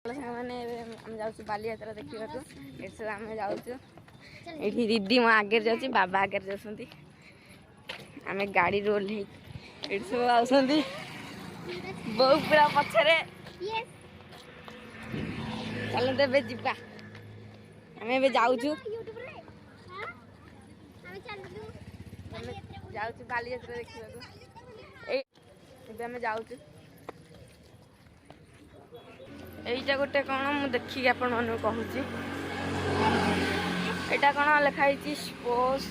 मैंने जाऊँ बालीयात्रा देखा आम जाऊँ ये दीदी मो आगे जाऊँ बाबा आगे जाऊँ आम गाड़ी रोल ये सब आसती बो पूरा पछरे चलो तेज जा आम ए जाऊँ जाऊँ बालीयात्रा देखा आम जाऊँ यहीटा गोटे कौन मुझे देखिए आपण कहूँ यहाँ कौन लिखाई स्पोर्ट्स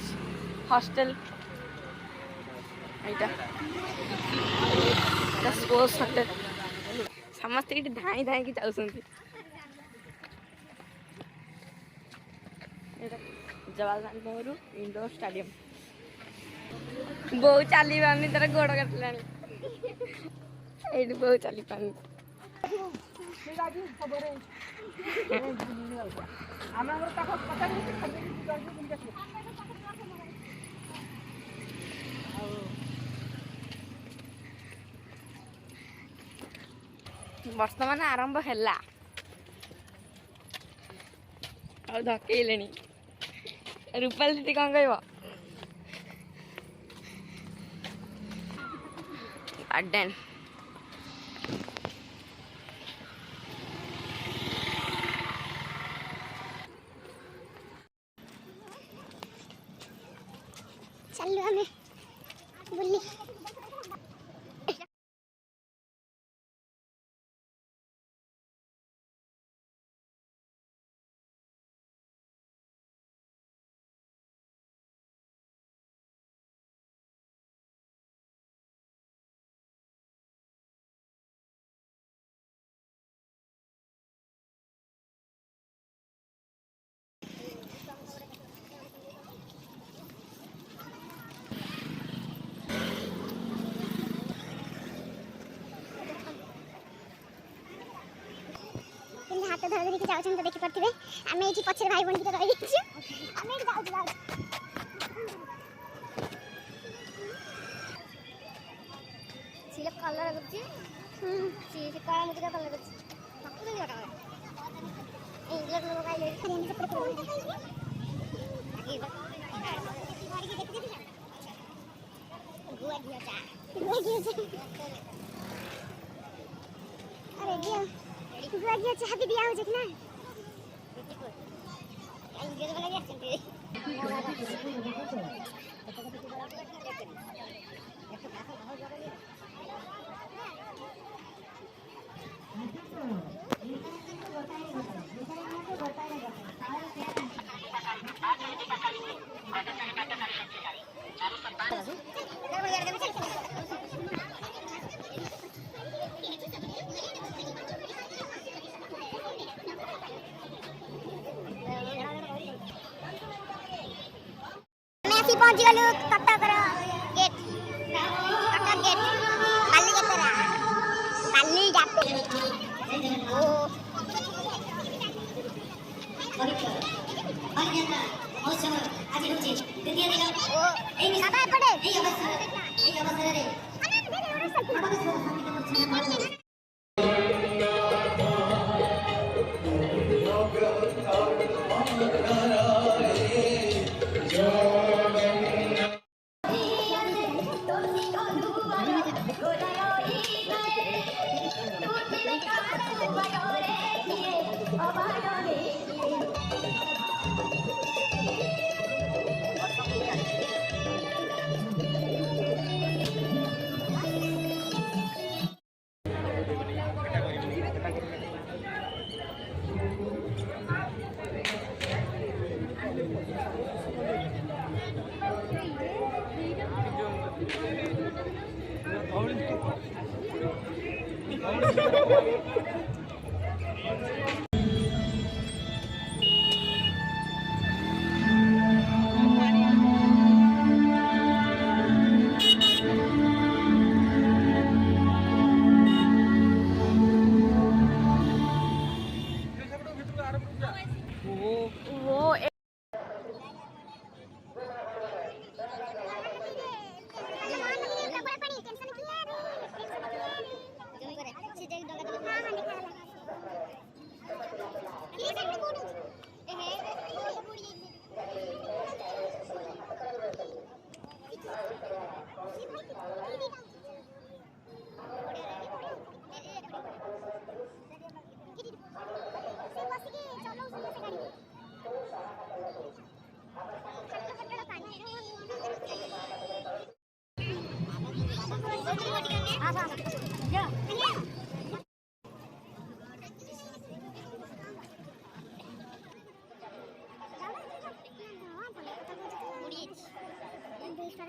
हॉस्टल यहाँ स्पोर्ट्स हॉस्टल समस्त ये धाई धाई जाऊँ जवाहरलाल नेहरू इंडोर स्टेडियम बहुत चली पानी तर गोड़ काटला ये बहुत चली पानी वर्तमान आरंभ है धकेले रूपाल दीदी कौन कह गार्डन चलो हमें बुल्ली हाथ धर धर के जाऊँ तो देखी पड़े आम ये पछे भाई बहन की रही आम ये जाऊँ सिलेक्ट कलर करछि कलर मुझे कलर करछि मक्कु नहीं लगा इंग्लिश लोग का ले खरीने से पड़े आगे देख दे गुआ गया जा अरे गया गुआ गया चाह भी दिया हो जक ना इंग्लिश वाला गया चलते पहुंच गलु कटक गेट बालीयात्रा बाली जाते ओ बालीयात्रा महोत्सव आज होची द्वितीय दिन ओ एई सादा पड़े एई अवसर रे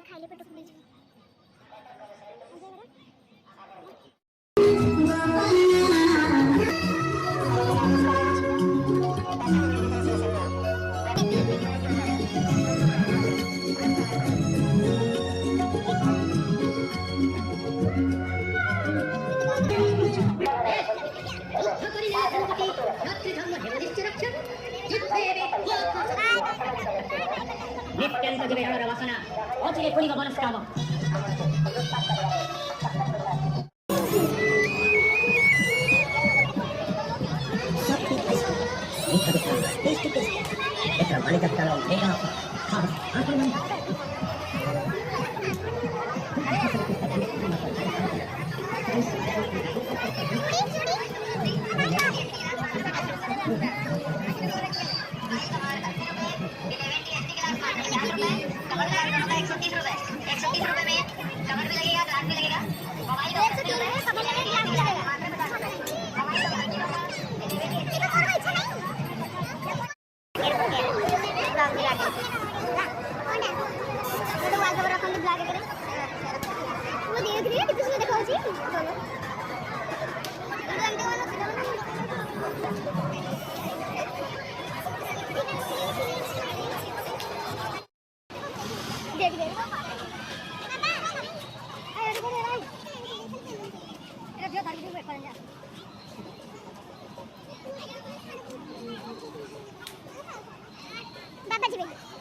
खाइले पेट फुल नित्यंत विवेहर वासना अचिरे कुलिग मनस्काम बाबा जी